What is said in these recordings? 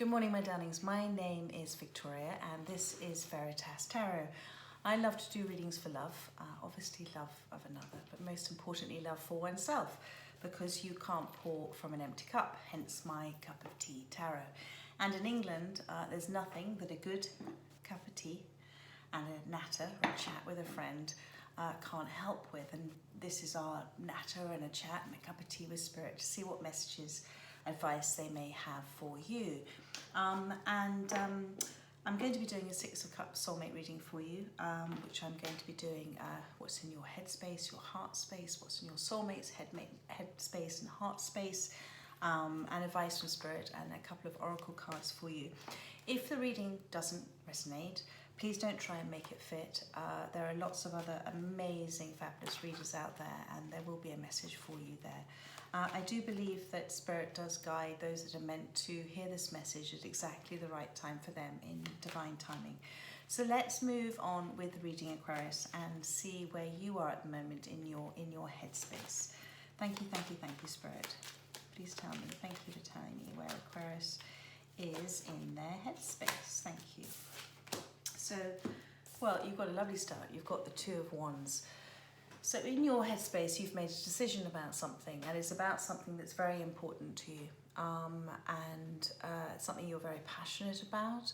Good morning, my darlings. My name is Victoria and this is Veritas Tarot. I love to do readings for love, obviously love of another, but most importantly love for oneself, because you can't pour from an empty cup, hence my cup of tea tarot. And in England, there's nothing that a good cup of tea and a natter or a chat with a friend can't help with. And this is our natter and a chat and a cup of tea with spirit to see what messages, advice they may have for you. I'm going to be doing a Six of Cups soulmate reading for you, which I'm going to be doing what's in your head space, your heart space, what's in your soulmate's head space and heart space, and advice from spirit, and a couple of oracle cards for you. If the reading doesn't resonate, please don't try and make it fit. There are lots of other amazing, fabulous readers out there, and there will be a message for you there. I do believe that Spirit does guide those that are meant to hear this message at exactly the right time for them in divine timing. So let's move on with the reading, Aquarius, and see where you are at the moment in your headspace. Thank you, Spirit. Please tell me. Thank you for telling me where Aquarius is in their headspace. Thank you. So, well, you've got a lovely start. You've got the Two of Wands. So in your headspace, you've made a decision about something, and it's about something that's very important to you, and something you're very passionate about.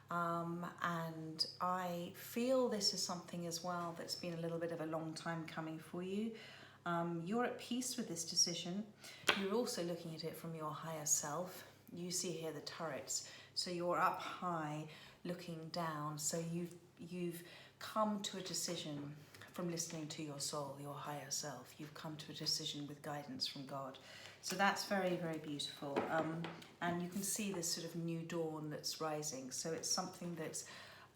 And I feel this is something as well that's been a little bit of a long time coming for you. You're at peace with this decision. You're also looking at it from your higher self. You see here the turrets. So you're up high looking down. So you've come to a decision from listening to your soul, your higher self. You've come to a decision with guidance from God. So that's very, very beautiful. And you can see this sort of new dawn that's rising. So it's something that's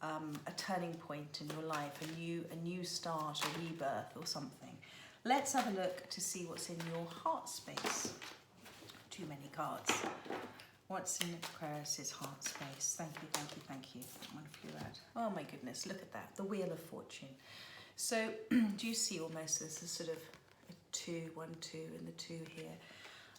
a turning point in your life, a new start, a rebirth or something. Let's have a look to see what's in your heart space. Too many cards. What's in Aquarius's heart space? Thank you. That one flew out. Oh my goodness, look at that. The Wheel of Fortune. So do you see almost this is sort of a 2, 1, 2 and the 2 here.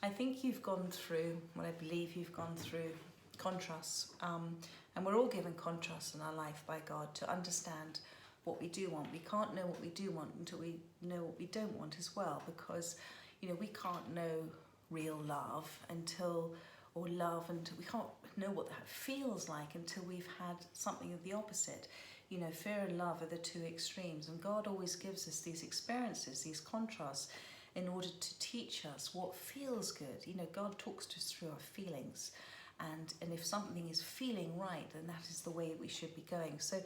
I think you've gone through, well, I believe you've gone through contrasts. And we're all given contrasts in our life by God to understand what we do want. We can't know what we do want until we know what we don't want as well, because, you know, we can't know real love until we can't know what that feels like until we've had something of the opposite. You know, fear and love are the two extremes, and God always gives us these experiences, these contrasts, in order to teach us what feels good. You know, God talks to us through our feelings, and if something is feeling right, then that is the way we should be going. So,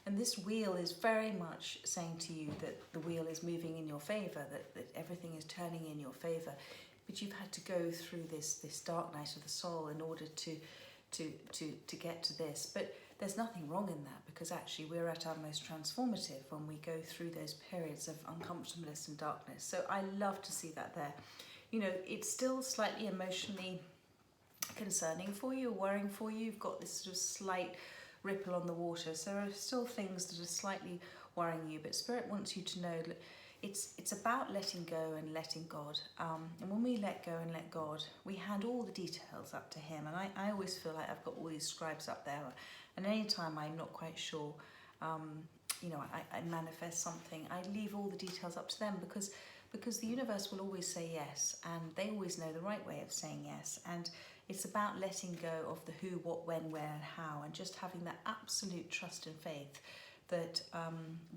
and this wheel is very much saying to you that the wheel is moving in your favour, that everything is turning in your favour, but you've had to go through this dark night of the soul in order to get to this. But there's nothing wrong in that, because actually we're at our most transformative when we go through those periods of uncomfortableness and darkness. So I love to see that there. You know, it's still slightly emotionally concerning for you, worrying for you. You've got this sort of slight ripple on the water. So there are still things that are slightly worrying you, but Spirit wants you to know that it's about letting go and letting God. And when we let go and let God, we hand all the details up to Him. And I always feel like I've got all these scribes up there. And anytime I'm not quite sure, you know, I manifest something, I leave all the details up to them, because the universe will always say yes, and they always know the right way of saying yes. And it's about letting go of the who, what, when, where, and how, and just having that absolute trust and faith that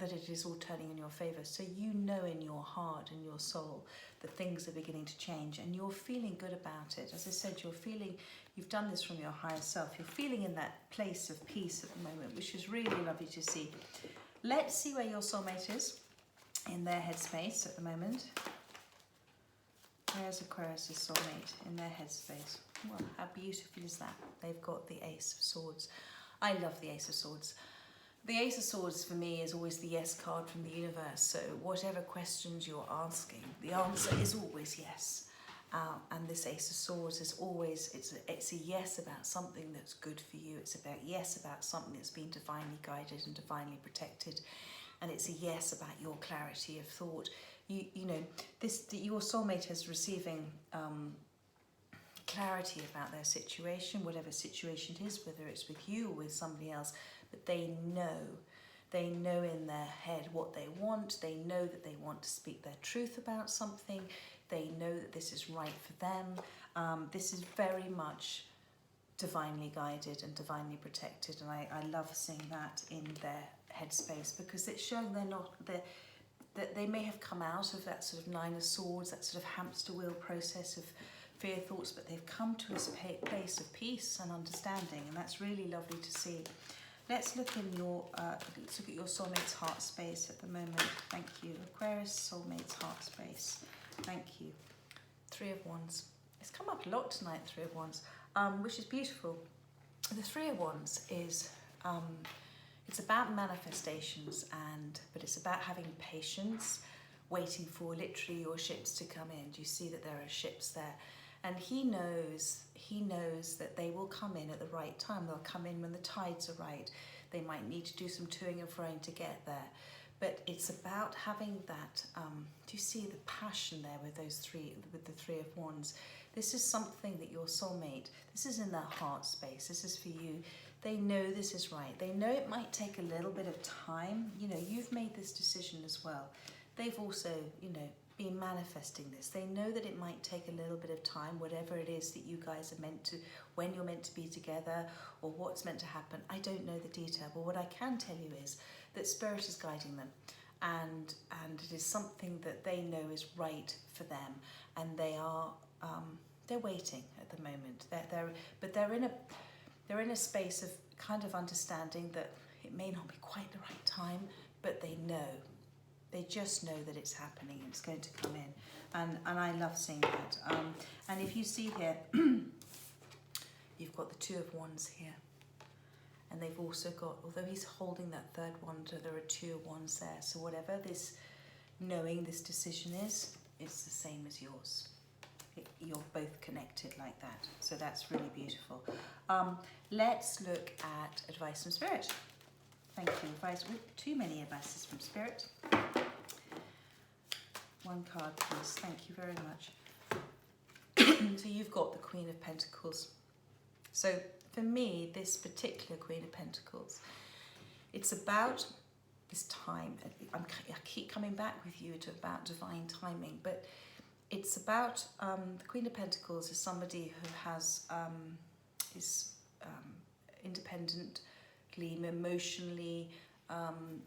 it is all turning in your favour. So you know in your heart and your soul that things are beginning to change, and you're feeling good about it. As I said, you've done this from your higher self. You're feeling in that place of peace at the moment, which is really lovely to see. Let's see where your soulmate is in their headspace at the moment. Where's Aquarius' soulmate in their headspace? Well, how beautiful is that? They've got the Ace of Swords. I love the Ace of Swords. The Ace of Swords for me is always the yes card from the universe. So whatever questions you're asking, the answer is always yes. And this Ace of Swords is always, it's a yes about something that's good for you. It's about yes about something that's been divinely guided and divinely protected. And it's a yes about your clarity of thought. You know, your soulmate is receiving clarity about their situation, whatever situation it is, whether it's with you or with somebody else, but they know in their head what they want. They know that they want to speak their truth about something. They know that this is right for them. This is very much divinely guided and divinely protected, and I love seeing that in their headspace, because it's showing that they may have come out of that sort of Nine of Swords, that sort of hamster wheel process of fear thoughts, but they've come to a place of peace and understanding, and that's really lovely to see. Let's look in your let's look at your soulmate's heart space at the moment. Thank you, Aquarius. Soulmate's heart space. Thank you. Three of Wands. It's come up a lot tonight. Three of Wands, which is beautiful. The Three of Wands is it's about manifestations, but it's about having patience, waiting for literally your ships to come in. Do you see that there are ships there? And he knows that they will come in at the right time. They'll come in when the tides are right. They might need to do some toing and froing to get there. But it's about having that, do you see the passion there with the Three of Wands? This is something that your soulmate, this is in their heart space, this is for you. They know this is right. They know it might take a little bit of time. You know, you've made this decision as well. They've also, you know, been manifesting this. They know that it might take a little bit of time, whatever it is that you guys are meant to, when you're meant to be together or what's meant to happen. I don't know the detail, but what I can tell you is that Spirit is guiding them, and it is something that they know is right for them, and they're waiting at the moment. They're in a space of kind of understanding that it may not be quite the right time, but they know. They just know that it's happening and it's going to come in. And I love seeing that. And if you see here, you've got the Two of Wands here. And they've also got, although he's holding that third wand, there are Two of Wands there. So whatever this knowing, this decision is, it's the same as yours. You're both connected like that. So that's really beautiful. Let's look at advice from Spirit. Thank you. Advice. Ooh, too many advices from Spirit. One card, please. Thank you very much. So you've got the Queen of Pentacles. So for me, this particular Queen of Pentacles, it's about this time. I keep coming back with you to about divine timing, but it's about the Queen of Pentacles is somebody who has is independently, emotionally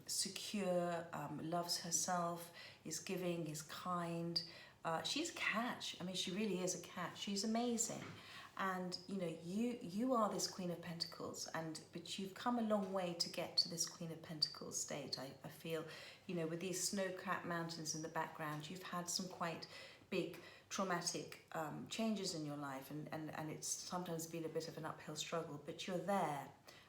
secure, loves herself, is giving, is kind. She's a catch. I mean, she really is a catch. She's amazing. And you know, you are this Queen of Pentacles, but you've come a long way to get to this Queen of Pentacles state. I feel, you know, with these snow-capped mountains in the background, you've had some quite big traumatic changes in your life, and it's sometimes been a bit of an uphill struggle, but you're there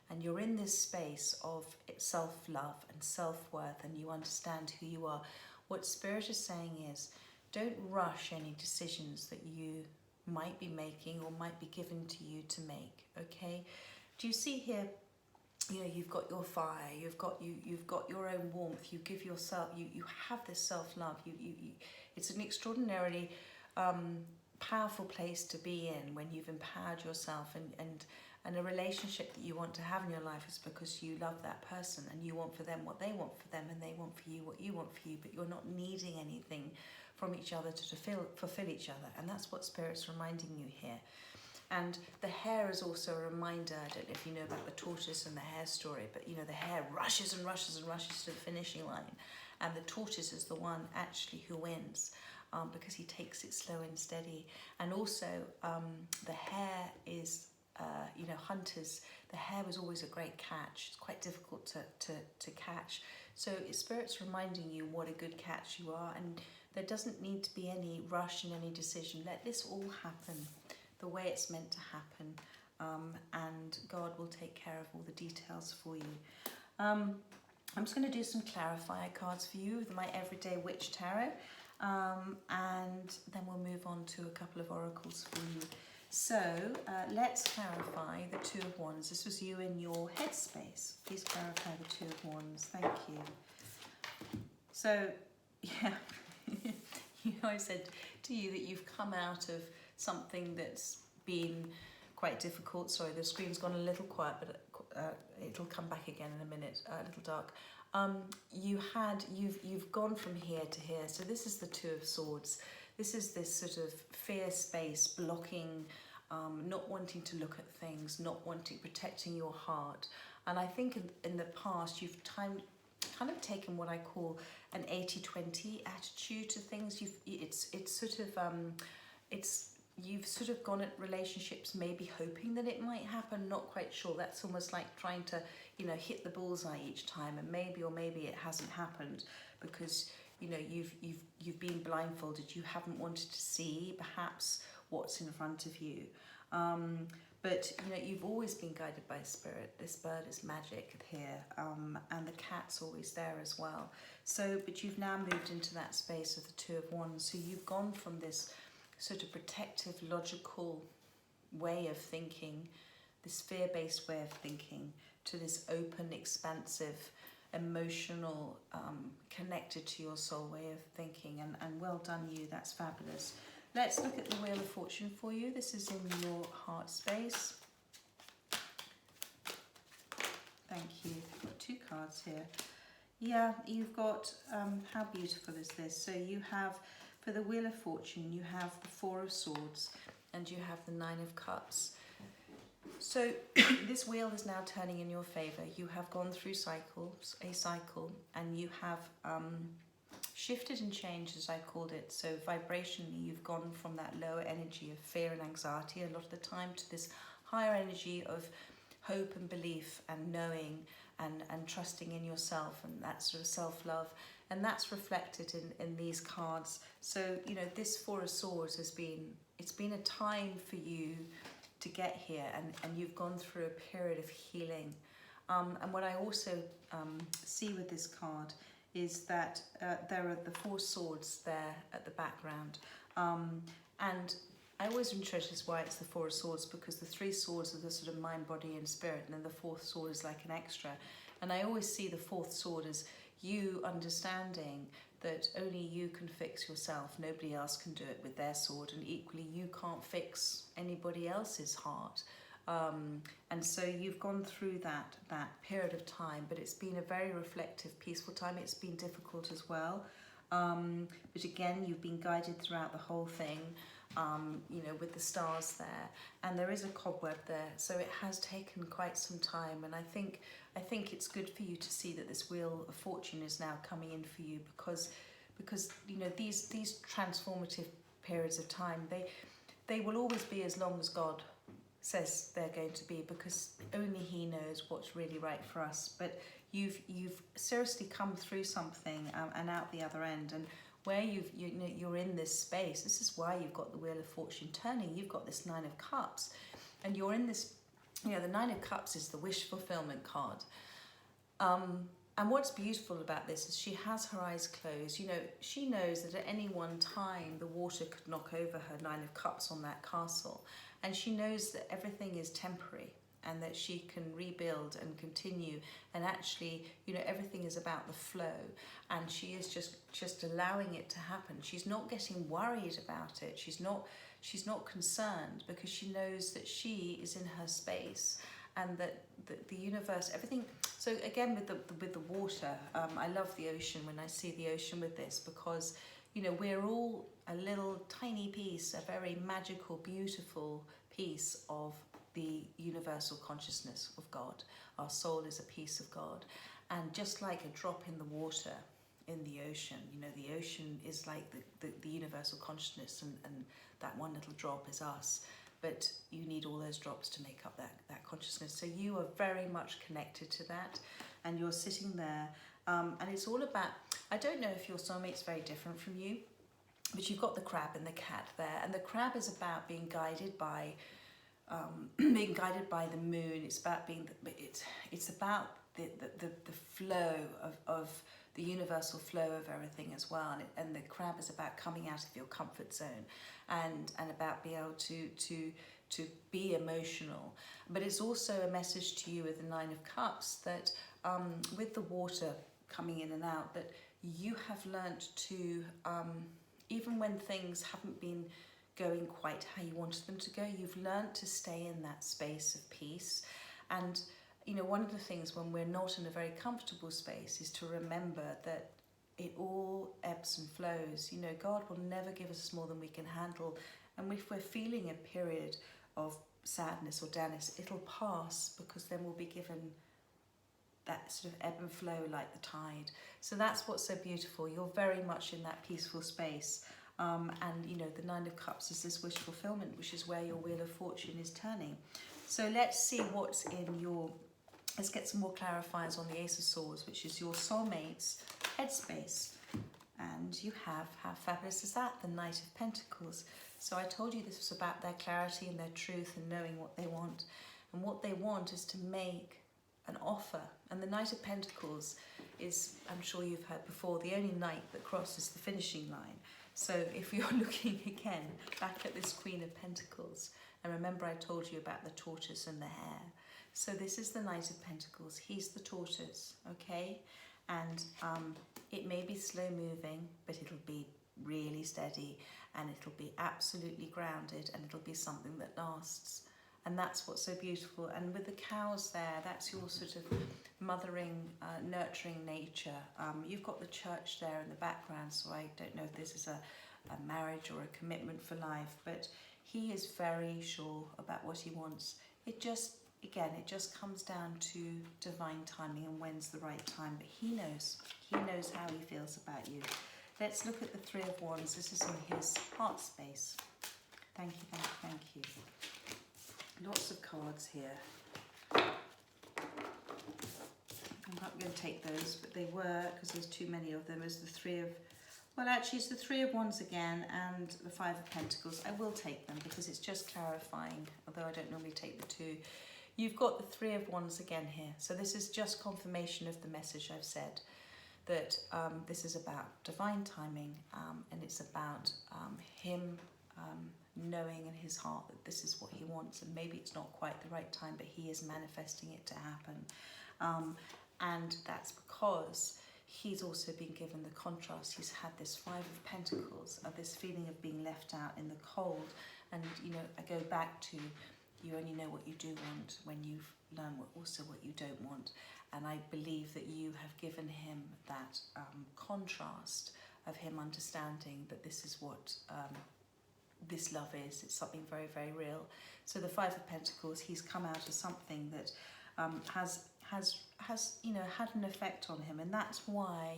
and you're in this space of self-love and self-worth, and you understand who you are. What Spirit is saying is, don't rush any decisions that you might be making or might be given to you to make, okay? Do you see here, you know, you've got your fire, you've got your own warmth, you give yourself, you have this self-love, it's an extraordinarily powerful place to be in when you've empowered yourself, and a relationship that you want to have in your life is because you love that person and you want for them what they want for them, and they want for you what you want for you, but you're not needing anything from each other to fulfill each other. And that's what Spirit's reminding you here. And the hare is also a reminder. I don't know if you know about the tortoise and the hare story, but you know, the hare rushes and rushes and rushes to the finishing line, and the tortoise is the one actually who wins, because he takes it slow and steady. And also the hare is, you know, hunters, the hare was always a great catch. It's quite difficult to catch. So Spirit's reminding you what a good catch you are, and there doesn't need to be any rush in any decision. Let this all happen the way it's meant to happen, and God will take care of all the details for you. I'm just going to do some clarifier cards for you with my Everyday Witch Tarot, and then we'll move on to a couple of oracles for you. So let's clarify the Two of Wands. This was you in your headspace. Please clarify the Two of Wands. Thank you. So, yeah, you know, I said to you that you've come out of something that's been quite difficult. Sorry, the screen's gone a little quiet, but it'll come back again in a minute, a little dark. You've gone from here to here. So this is the Two of Swords. This is this sort of fear space, blocking, not wanting to look at things, not wanting, protecting your heart. And I think in the past you've kind of taken what I call an 80-20 attitude to things. You've sort of gone at relationships maybe hoping that it might happen, not quite sure. That's almost like trying to, hit the bullseye each time, and maybe it hasn't happened because you've been blindfolded. You haven't wanted to see perhaps what's in front of you. But you've always been guided by spirit. This bird is magic here, and the cat's always there as well. So, but you've now moved into that space of the Two of Wands. So you've gone from this sort of protective, logical way of thinking, this fear-based way of thinking, to this open, expansive, emotional, connected to your soul way of thinking. And well done you, that's fabulous. Let's look at the Wheel of Fortune for you. This is in your heart space. Thank you. I've got two cards here. Yeah, you've got, how beautiful is this? So you have, for the Wheel of Fortune, you have the Four of Swords and you have the Nine of Cups. So this wheel is now turning in your favour. You have gone through a cycle, and you have shifted and changed, as I called it. So vibrationally, you've gone from that lower energy of fear and anxiety a lot of the time to this higher energy of hope and belief and knowing and trusting in yourself, and that sort of self-love. And that's reflected in these cards. So, this Four of Swords it's been a time for you to get here, and you've gone through a period of healing. And what I also see with this card is that there are the Four Swords there at the background. And I always interested why it's the Four of Swords, because the Three Swords are the sort of mind, body and spirit, and then the fourth sword is like an extra. And I always see the fourth sword as you understanding that only you can fix yourself. Nobody else can do it with their sword, and equally you can't fix anybody else's heart. And so you've gone through that period of time, but it's been a very reflective, peaceful time. It's been difficult as well. But again, you've been guided throughout the whole thing, with the stars there, and there is a cobweb there. So it has taken quite some time, and I think it's good for you to see that this Wheel of Fortune is now coming in for you, because these transformative periods of time, they will always be as long as God says they're going to be, because only He knows what's really right for us. But you've seriously come through something and out the other end, and where you're in this space. This is why you've got the Wheel of Fortune turning. You've got this Nine of Cups, and you're in this. The Nine of Cups is the wish fulfillment card. And what's beautiful about this is she has her eyes closed. She knows that at any one time the water could knock over her Nine of Cups on that castle, and she knows that everything is temporary, and that she can rebuild and continue, and actually everything is about the flow, and she is just allowing it to happen. She's not getting worried about it. She's not concerned, because she knows that she is in her space, and that the universe, everything. So again, with the water, I love the ocean when I see the ocean with this, because we're all a little tiny piece, a very magical, beautiful piece of the universal consciousness of God. Our soul is a piece of God, and just like a drop in the water in the ocean, the ocean is like the universal consciousness, and that one little drop is us. But you need all those drops to make up that consciousness. So you are very much connected to that, and you're sitting there, and it's all about, I don't know if your soulmate's very different from you, but you've got the crab and the cat there, and the crab is about being guided by the moon. It's about it's about the flow of the universal flow of everything as well, and the crab is about coming out of your comfort zone, and about being able to be emotional. But it's also a message to you with the Nine of Cups that with the water coming in and out, that you have learnt to even when things haven't been going quite how you wanted them to go. You've learned to stay in that space of peace. And you know, one of the things when we're not in a very comfortable space is to remember that it all ebbs and flows. You know, God will never give us more than we can handle. And if we're feeling a period of sadness or dourness, it'll pass, because then we'll be given that sort of ebb and flow like the tide. So that's what's so beautiful. You're very much in that peaceful space. And you know, the Nine of Cups is this wish fulfillment, which is where your Wheel of Fortune is turning. So let's see what's in your, let's get some more clarifiers on the Ace of Swords, which is your soulmate's headspace. And you have, how fabulous is that? The Knight of Pentacles. So I told you this was about their clarity and their truth and knowing what they want. And what they want is to make an offer. And the Knight of Pentacles is, I'm sure you've heard before, the only knight that crosses the finishing line. So if you're looking again back at this Queen of Pentacles, and remember I told you about the tortoise and the hare. So this is the Knight of Pentacles. He's the tortoise, okay? And it may be slow moving, but it'll be really steady, and it'll be absolutely grounded, and it'll be something that lasts. And that's what's so beautiful. And with the cows there, that's your sort of mothering, nurturing nature. You've got the church there in the background, so I don't know if this is a marriage or a commitment for life, but he is very sure about what he wants. It just, again, it just comes down to divine timing and when's the right time, but he knows how he feels about you. Let's look at the Three of Wands. This is in his heart space. Thank you, thank you, thank you. Lots of cards here. I'm not going to take those, but they were, because there's too many of them, as the Three of, well actually it's the Three of Wands again and the Five of Pentacles. I will take them because it's just clarifying, although I don't normally take the two. You've got the Three of Wands again here. So this is just confirmation of the message I've said, that this is about divine timing, and it's about him knowing in his heart that this is what he wants, and maybe it's not quite the right time, but he is manifesting it to happen. And that's because he's also been given the contrast. He's had this Five of Pentacles, this feeling of being left out in the cold. And you know, I go back to, you only know what you do want when you've learned also what you don't want. And I believe that you have given him that contrast of him understanding that this is what this love is. It's something very, very real. So the Five of Pentacles, he's come out as something that has you know, had an effect on him, and that's why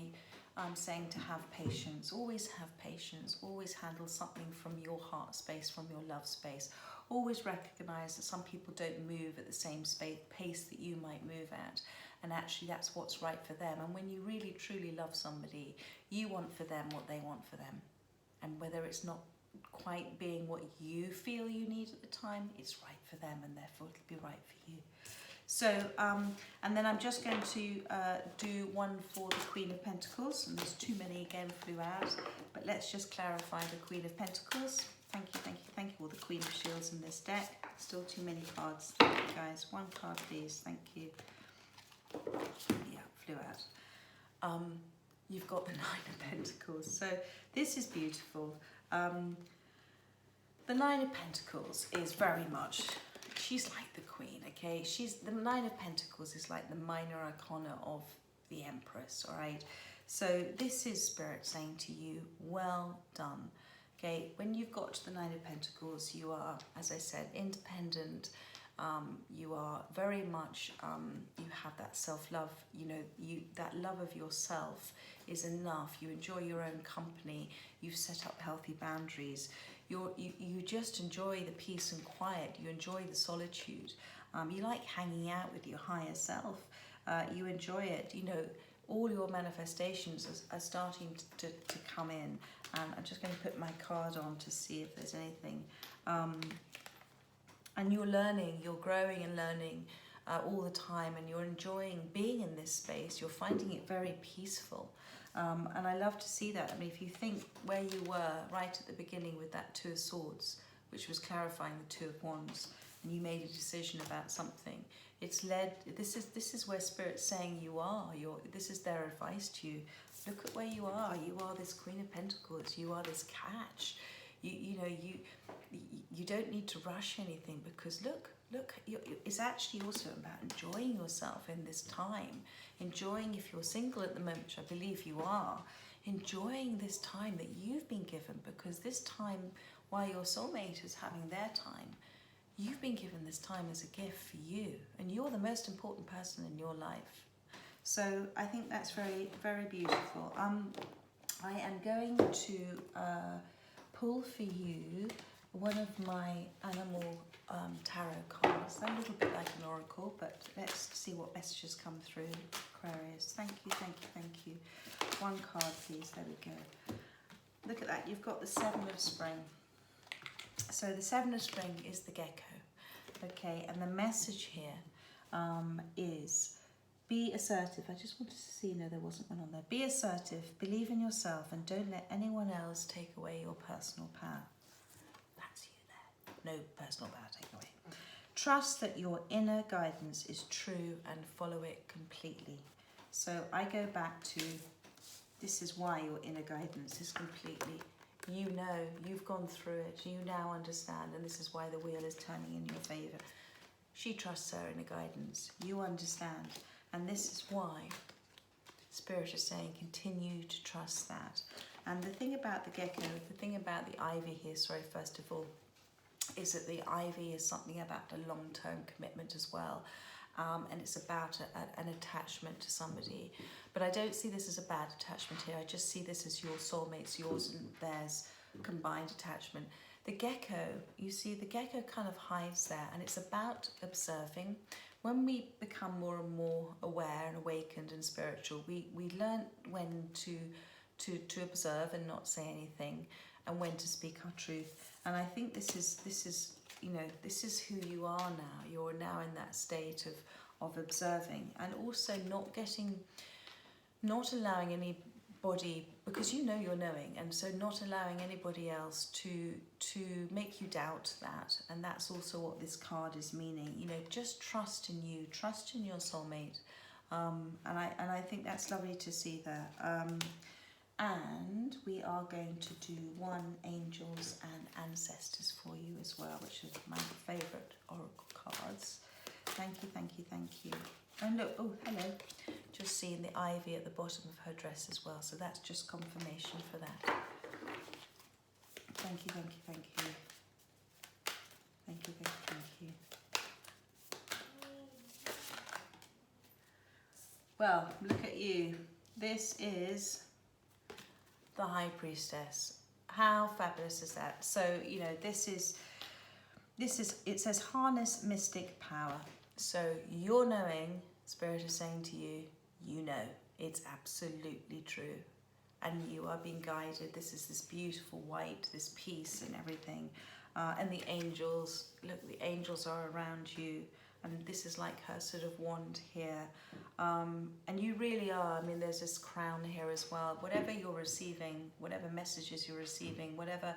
I'm saying to have patience. Always have patience. Always handle something from your heart space, from your love space. Always recognize that some people don't move at the same pace that you might move at, and actually that's what's right for them. And when you really truly love somebody, you want for them what they want for them, and whether it's not quite being what you feel you need at the time, it's right for them, and therefore it'll be right for you. So and then I'm just going to do one for the Queen of Pentacles, and there's too many again flew out, but let's just clarify the Queen of Pentacles. Thank you, thank you, thank you. All the Queen of Shields in this deck. Still too many cards. Thank you guys. One card please. Thank you. Yeah, flew out. You've got the Nine of Pentacles. So this is beautiful. The Nine of Pentacles is very much, she's like the Queen, okay? The Nine of Pentacles is like the minor arcana of the Empress, all right? So this is Spirit saying to you, well done, okay? When you've got to the Nine of Pentacles, you are, as I said, independent. You are very much, you have that self-love, you know, that love of yourself is enough. You enjoy your own company. You've set up healthy boundaries. You just enjoy the peace and quiet. You enjoy the solitude. You like hanging out with your higher self. You enjoy it. You know, all your manifestations are starting to come in. And I'm just going to put my card on to see if there's anything. And you're learning, you're growing and learning all the time, and you're enjoying being in this space. You're finding it very peaceful. And I love to see that. I mean, if you think where you were right at the beginning with that Two of Swords, which was clarifying the Two of Wands, and you made a decision about something, it's led, this is where Spirit's saying you are. This is their advice to you. Look at where you are. You are this Queen of Pentacles. You are this catch. You don't need to rush anything, because look, it's actually also about enjoying yourself in this time. Enjoying, if you're single at the moment, which I believe you are, enjoying this time that you've been given, because this time, while your soulmate is having their time, you've been given this time as a gift for you, and you're the most important person in your life. So I think that's very, very beautiful. I am going to pull for you one of my animal tarot cards. They're a little bit like an oracle, but let's see what messages come through. Aquarius, thank you, thank you, thank you. One card, please. There we go. Look at that. You've got the Seven of Spring. So the Seven of Spring is the gecko. Okay, and the message here is be assertive. I just wanted to see, no, there wasn't one on there. Be assertive, believe in yourself, and don't let anyone else take away your personal power. That's you there. No personal power taken away. Trust that your inner guidance is true and follow it completely. So I go back to, this is why your inner guidance is completely, you know, you've gone through it, you now understand, and this is why the wheel is turning in your favour. She trusts her inner guidance, you understand, and this is why Spirit is saying continue to trust that. And the thing about the gecko, the thing about the ivy here, sorry, first of all, is that the ivy is something about a long-term commitment as well. And it's about an attachment to somebody. But I don't see this as a bad attachment here. I just see this as your soulmates, yours and theirs, combined attachment. The gecko, you see, the gecko kind of hides there, and it's about observing. When we become more and more aware and awakened and spiritual, we learn when to observe and not say anything, and when to speak our truth. And I think this is you know, this is who you are now. You're now in that state of observing, and also not allowing anybody, because you know you're knowing, and so not allowing anybody else to make you doubt that. And that's also what this card is meaning. You know, just trust in you, trust in your soulmate. And I think that's lovely to see there. And we are going to do one angels and ancestors for you as well, which is my favourite oracle cards. Thank you, thank you, thank you. And look, oh, hello. Just seeing the ivy at the bottom of her dress as well. So that's just confirmation for that. Thank you, thank you, thank you. Thank you, thank you, thank you. Well, look at you. This is the High Priestess. How fabulous is that? So, you know, this is, it says harness mystic power. So you're knowing, Spirit is saying to you, you know, it's absolutely true. And you are being guided. This is this beautiful white, this peace and everything. And the angels, look, the angels are around you. And this is like her sort of wand here. And you really are, I mean, there's this crown here as well. Whatever you're receiving, whatever messages you're receiving, whatever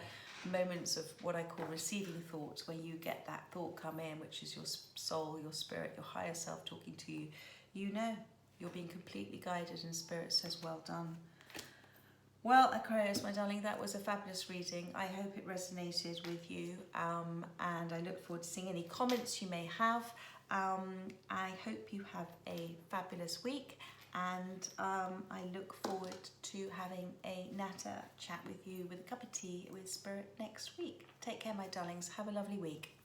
moments of what I call receiving thoughts, where you get that thought come in, which is your soul, your spirit, your higher self talking to you, you know, you're being completely guided, and Spirit says, well done. Well, Aquarius, my darling, that was a fabulous reading. I hope it resonated with you, and I look forward to seeing any comments you may have. I hope you have a fabulous week, and I look forward to having a natter chat with you with a cup of tea with Spirit next week. Take care, my darlings. Have a lovely week.